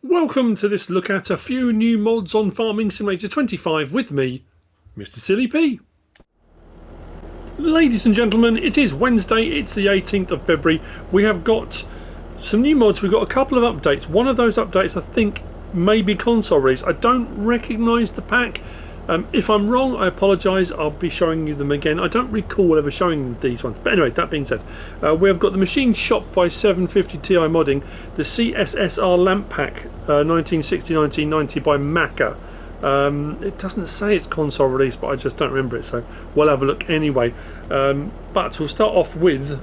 Welcome to this look at a few new mods on Farming Simulator 25 with me, MrSealyp. Ladies and gentlemen, it is Wednesday, it's the 18th of February. We have got some new mods, we've got a couple of updates. One of those updates I think may be console release. I don't recognise the pack. If I'm wrong, I apologise, I'll be showing you them again. I don't recall ever showing these ones. But anyway, that being said, we have got the Machine Shop by 750 Ti Modding, the CSSR Lamp Pack 1960-1990 by Maca. It doesn't say it's console release, but I just don't remember it, so we'll have a look anyway. But we'll start off with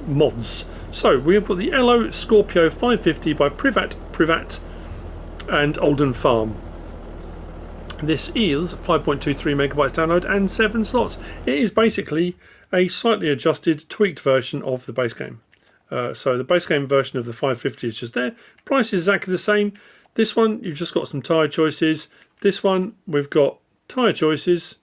mods. So we have got the Elho Scorpio 550 by privatprivat and Oldenfarm. This is 5.23 megabytes download and 7 slots. It is basically a slightly adjusted, tweaked version of the base game. So the base game version of the 550 is just there. Price is exactly the same. This one, you've just got some tyre choices. This one, we've got tyre choices.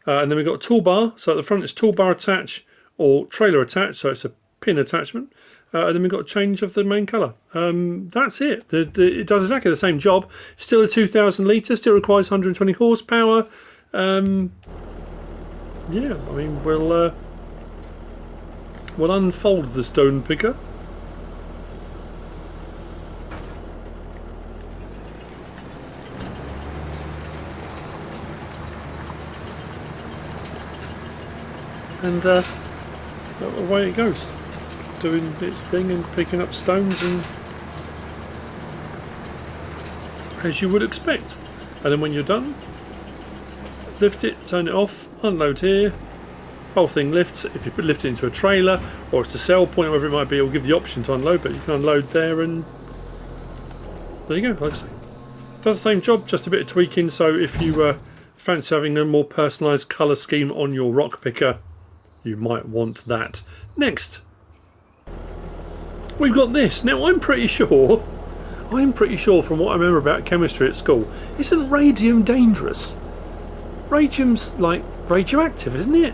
And then we've got a toolbar. So at the front, it's toolbar attach or trailer attach. So it's a pin attachment. And then we've got a change of the main colour. That's it. It does exactly the same job. Still a 2,000 litre, still requires 120 horsepower. Yeah, I mean, we'll unfold the stone picker. And away it goes, doing its thing and picking up stones, and as you would expect. And then when you're done, lift it, turn it off, unload here, whole thing lifts. If you lift it into a trailer or it's a sell point, whatever it might be, it will give the option to unload, but you can unload there, and there you go. Like I say, does the same job, just a bit of tweaking. So if you fancy having a more personalised colour scheme on your rock picker, you might want that. Next, we've got this. Now I'm pretty sure from what I remember about chemistry at school, isn't radium dangerous? Radium's like radioactive, isn't it?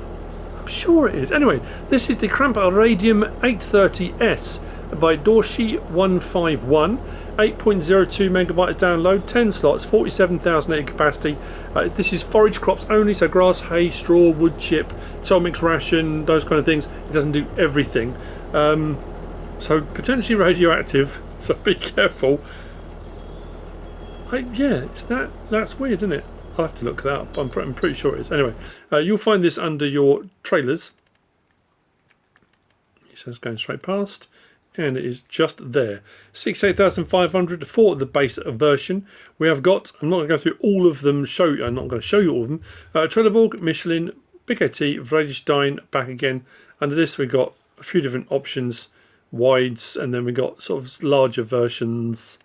I'm sure it is. Anyway, this is the Krampe Radium 830S by Dorshi151. 8.02 megabytes download, 10 slots, 47,000 litre capacity. This is forage crops only, so grass, hay, straw, wood chip, soil mix ration, those kind of things. It doesn't do everything. So potentially radioactive, so be careful. Yeah, that's weird, isn't it? I'll have to look that up. I'm pretty sure it is. Anyway, you'll find this under your trailers. It says going straight past, and it is just there. 68,500 for the base version. We have got, I'm not going to go through all of them, I'm not going to show you all of them. Trelleborg, Michelin, Big AT, Vredestein, back again. Under this we've got a few different options, wides, and then we got sort of larger versions,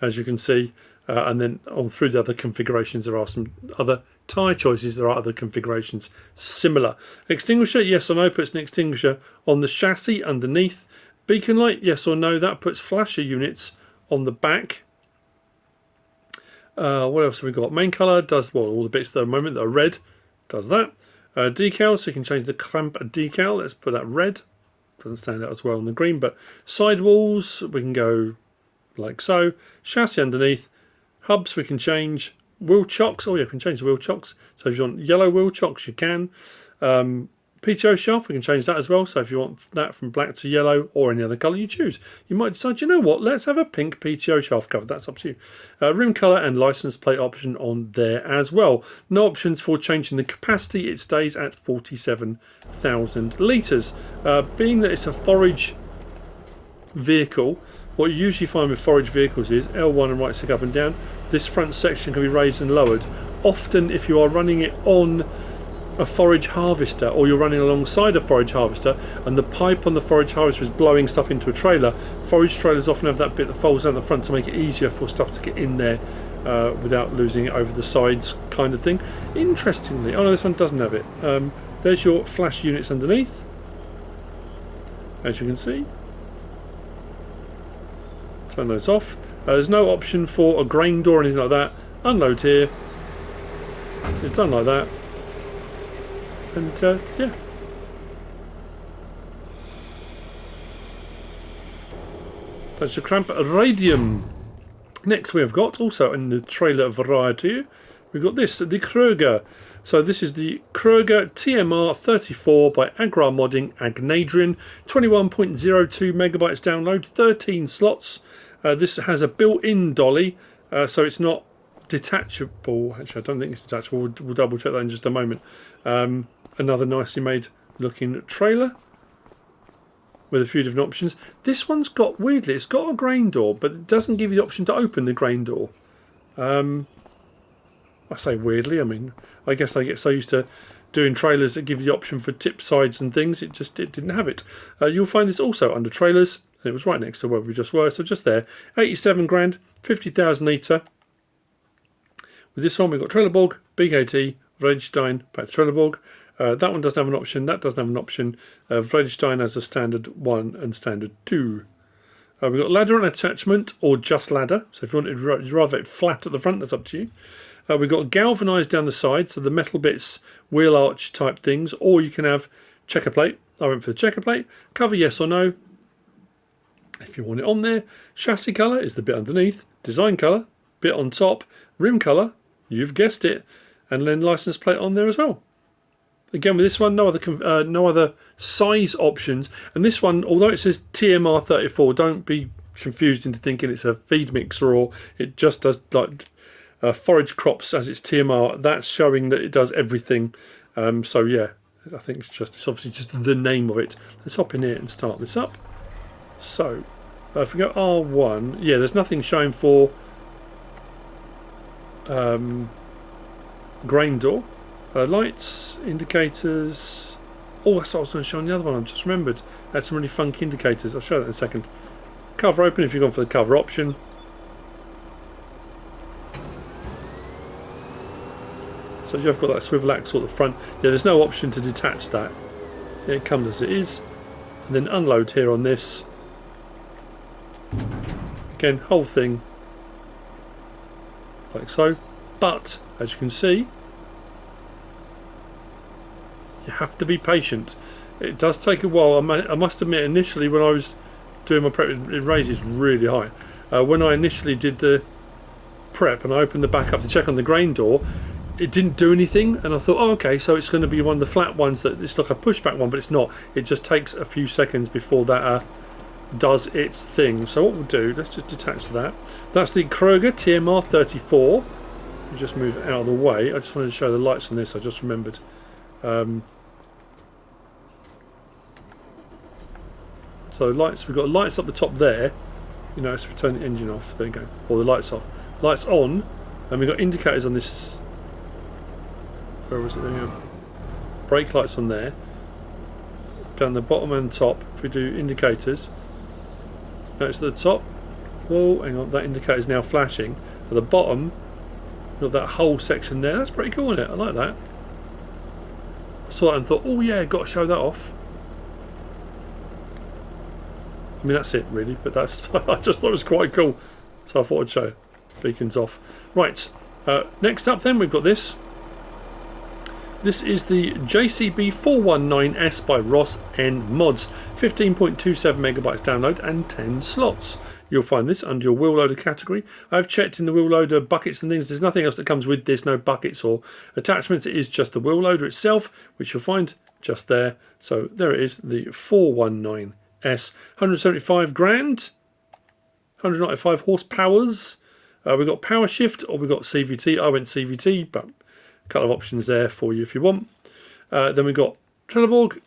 as you can see. And then on through the other configurations, there are some other tyre choices. There are other configurations similar. Extinguisher, yes or no, puts an extinguisher on the chassis underneath. Beacon light, yes or no, that puts flasher units on the back. What else have we got? Main colour does, well, all the bits at the moment that are red, does that. Decal, so you can change the clamp decal. Let's put that red. Doesn't stand out as well on the green, but sidewalls, we can go like so. Chassis underneath. Hubs we can change. Wheel chocks, oh yeah, we can change the wheel chocks. So if you want yellow wheel chocks, you can. PTO shaft, we can change that as well. So if you want that from black to yellow or any other colour you choose, you might decide, you know what, let's have a pink PTO shaft cover. That's up to you. Rim colour and license plate option on there as well. No options for changing the capacity. It stays at 47,000 litres. Being that it's a forage vehicle, what you usually find with forage vehicles is L1 and right stick up and down. This front section can be raised and lowered. Often if you are running it on a forage harvester, or you're running alongside a forage harvester and the pipe on the forage harvester is blowing stuff into a trailer, forage trailers often have that bit that folds down the front to make it easier for stuff to get in there without losing it over the sides, kind of thing. Interestingly, oh no, this one doesn't have it. There's your flash units underneath, as you can see. Turn those off. There's no option for a grain door or anything like that. Unload here. It's done like that. And yeah, That's your Krampe Radium. Next we have got, also in the trailer variety, we've got this, the Kröger. So this is the Kröger TMR 34 by AgrarModding AGNADRIAN, 21.02 megabytes download, 13 slots. This has a built-in dolly, so it's not detachable. Actually, I don't think it's detachable. We'll double check that in just a moment. Another nicely made looking trailer with a few different options. This one's got, weirdly, it's got a grain door, but it doesn't give you the option to open the grain door. I say weirdly, I mean, I guess I get so used to doing trailers that give you the option for tip sides and things, it didn't have it. You'll find this also under trailers, and it was right next to where we just were, so just there. 87 grand, 50,000 litre. With this one we've got Trelleborg, BKT, Vredestein, back to Trelleborg. That one doesn't have an option, that doesn't have an option. Vredestein has a standard 1 and standard 2. We've got ladder and attachment, or just ladder, so if you want it rather it flat at the front, that's up to you. We've got galvanised down the side, so the metal bits, wheel arch type things, or you can have checker plate. I went for the checker plate. Cover yes or no, if you want it on there. Chassis colour is the bit underneath. Design colour, bit on top. Rim colour, you've guessed it, and then license plate on there as well. Again with this one, no other size options, and this one, although it says TMR 34, don't be confused into thinking it's a feed mixer or it just does like forage crops as its TMR. That's showing that it does everything. So yeah, I think it's obviously just the name of it. Let's hop in here and start this up. So if we go R1, yeah, there's nothing showing for grain door. Lights, indicators. Oh, that's what I was going to show on the other one. I've just remembered. Had some really funky indicators. I'll show that in a second. Cover open if you've gone for the cover option. So you've got that swivel axle at the front. Yeah, there's no option to detach that. It comes as it is. And then unload here on this. Again, whole thing like so. But as you can see, you have to be patient. It does take a while. I must admit, initially when I was doing my prep, it raises really high. When I initially did the prep and I opened the back up to check on the grain door, it didn't do anything, and I thought, oh okay, so it's going to be one of the flat ones that it's like a pushback one, but it's not. It just takes a few seconds before that does its thing. So what we'll do, let's just detach that. That's the Kröger TMR 34. We'll just move it out of the way. I just wanted to show the lights on this. I just remembered. So lights, we've got lights up the top there. You know, so we turn the engine off. There you go. Or the lights off. Lights on, and we've got indicators on this. Where was it? There you go. Brake lights on there. Down the bottom and top, if we do indicators. Notice at the top. Whoa, hang on, that indicator is now flashing. At the bottom, got that whole section there. That's pretty cool, isn't it? I like that. I saw that and thought, oh yeah, got to show that off. I mean, that's it really, but that's I just thought it was quite cool, so I thought I'd show. Beacons off. Right, next up then we've got this. This is the JCB 419S by RossN Mods, 15.27 megabytes download and 10 slots. You'll find this under your wheel loader category. I've checked in the wheel loader buckets and things. There's nothing else that comes with this, no buckets or attachments. It is just the wheel loader itself, which you'll find just there. So there it is, the 419S, 175 grand, 195 horsepowers. We've got power shift or we've got CVT. I went CVT, but a couple of options there for you if you want. Then we've got Trelleborg,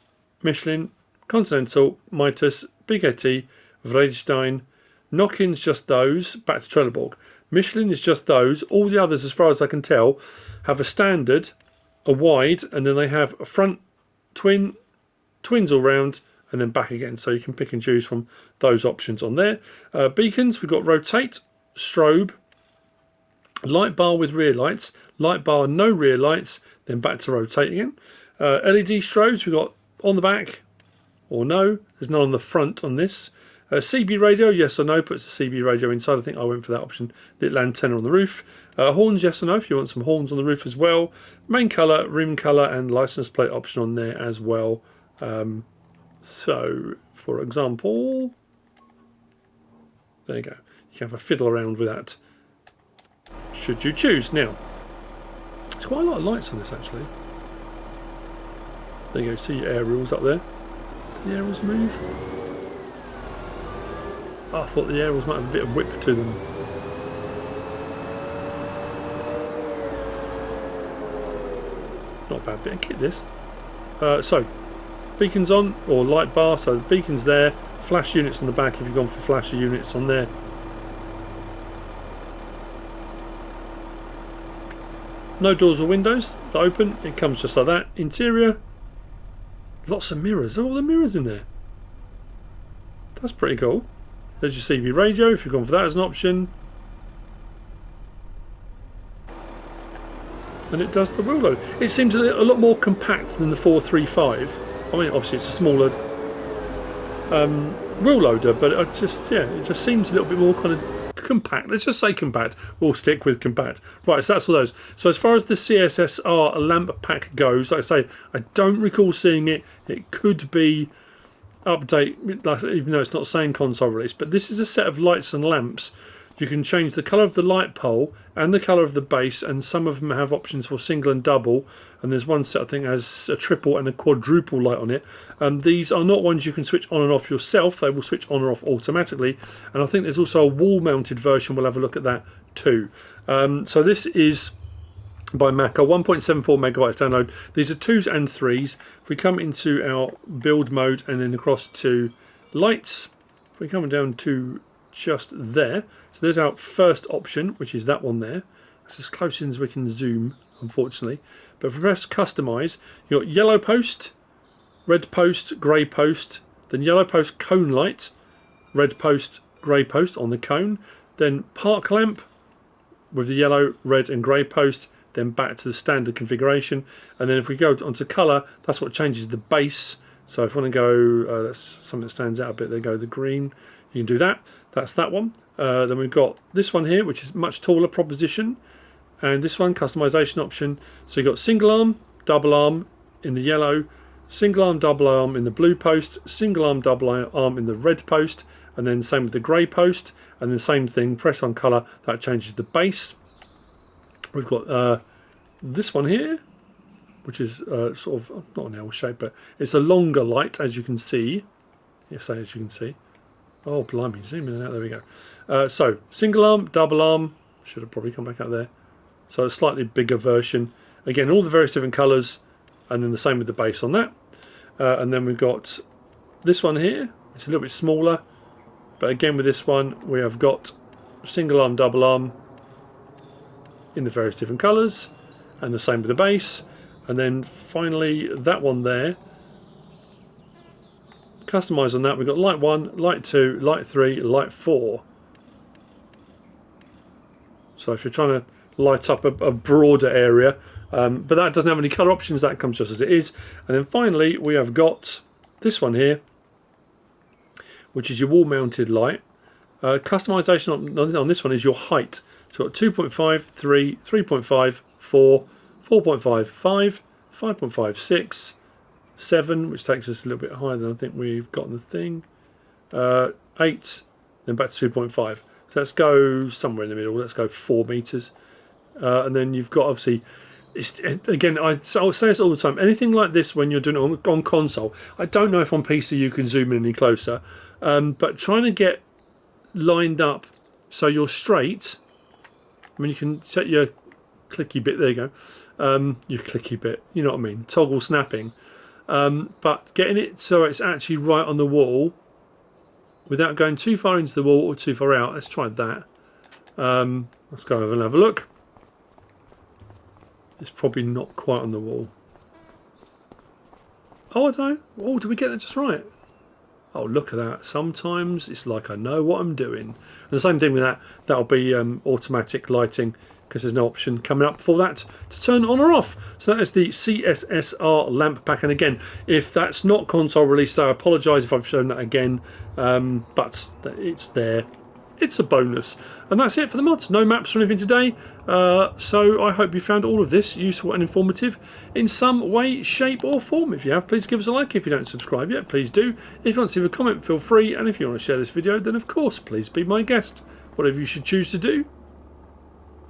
Michelin, Continental, Mitas, BKT, Vredestein. Knock-ins just those, back to Trelleborg. Michelin is just those. All the others, as far as I can tell, have a standard, a wide, and then they have a front twins all round, and then back again. So you can pick and choose from those options on there. Beacons, we've got rotate, strobe, light bar with rear lights, light bar no rear lights, then back to rotate again. LED strobes we've got on the back or no, there's none on the front on this. CB radio, yes or no, puts a CB radio inside. I think I went for that option. Little antenna on the roof. Horns, yes or no, if you want some horns on the roof as well. Main colour, rim colour, and license plate option on there as well. So, for example, There you go. You can have a fiddle around with that, should you choose. Now, there's quite a lot of lights on this actually. There you go, see your aerials up there. Does the aerials move? Oh, I thought the aerials might have a bit of whip to them. Not a bad bit of kit this. So, beacons on, or light bar, so the beacon's there. Flash units on the back if you've gone for flasher units on there. No doors or windows that open, it comes just like that. Interior, lots of mirrors. All the mirrors in there. That's pretty cool. There's your CB radio if you've gone for that as an option. And it does the wheel load. It seems a lot more compact than the 435. I mean, obviously it's a smaller wheel loader, but it just seems a little bit more kind of compact. Let's just say compact. We'll stick with compact. Right, so that's all those. So as far as the CSSR lamp pack goes, like I say, I don't recall seeing it. It could be update, even though it's not saying console release, but this is a set of lights and lamps. You can change the colour of the light pole and the colour of the base, and some of them have options for single and double, and there's one set I think has a triple and a quadruple light on it. These are not ones you can switch on and off yourself, they will switch on or off automatically, and I think there's also a wall mounted version. We'll have a look at that too. So this is by Maca, 1.74 megabytes download. These are 2s and 3s. If we come into our build mode and then across to lights, if we come down to just there, so there's our first option, which is that one there. That's as close as we can zoom, unfortunately. But if we press customize, you've got yellow post, red post, grey post, then yellow post cone light, red post, grey post on the cone, then park lamp with the yellow, red and grey post, then back to the standard configuration. And then if we go onto colour, that's what changes the base. So if I want to go, that's something that stands out a bit, there go the green, you can do that. That's that one. Then we've got this one here, which is much taller proposition, and this one customization option. So you've got single arm, double arm in the yellow, single arm, double arm in the blue post, single arm, double arm in the red post, and then same with the grey post, and then same thing, press on colour, that changes the base. We've got this one here, which is sort of not an L shape, but it's a longer light, as you can see. Yes, as you can see. Oh, blimey, zoom in and out, there we go. So, single arm, double arm, should have probably come back out there. So, a slightly bigger version. Again, all the various different colours, and then the same with the base on that. And then we've got this one here, it's a little bit smaller. But again, with this one, we have got single arm, double arm in the various different colours, and the same with the base. And then finally, that one there. Customize on that, we've got light 1, light 2, light 3, light 4. So if you're trying to light up a broader area, but that doesn't have any colour options, that comes just as it is. And then finally we have got this one here, which is your wall mounted light. Customization on this one is your height. So we've got 2.5, 3, 3.5, 4, 4.5, 5, 5.5, 6, 7, which takes us a little bit higher than I think we've got in the thing. 8, then back to 2.5. So let's go somewhere in the middle. Let's go 4 meters. And then you've got obviously, again, I'll say this all the time. Anything like this when you're doing it on console, I don't know if on PC you can zoom in any closer, but trying to get lined up so you're straight. I mean, you can set your clicky bit. There you go. Your clicky bit. You know what I mean? Toggle snapping. But getting it so it's actually right on the wall without going too far into the wall or too far out. Let's try that. Let's go over and have a look. It's probably not quite on the wall. Oh, I don't know. Oh, did we get that just right? Oh, look at that. Sometimes it's like I know what I'm doing. And the same thing with that. That'll be automatic lighting, because there's no option coming up for that to turn on or off. So that is the CSSR lamp pack. And again, if that's not console released, I apologise if I've shown that again, but it's there. it's a bonus. And that's it for the mods. No maps or anything today. So I hope you found all of this useful and informative in some way, shape or form. If you have, please give us a like. If you don't subscribe yet, please do. If you want to leave a comment, feel free. And if you want to share this video, then of course, please be my guest. Whatever you should choose to do.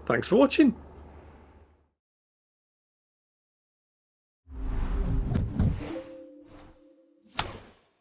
Thanks for watching.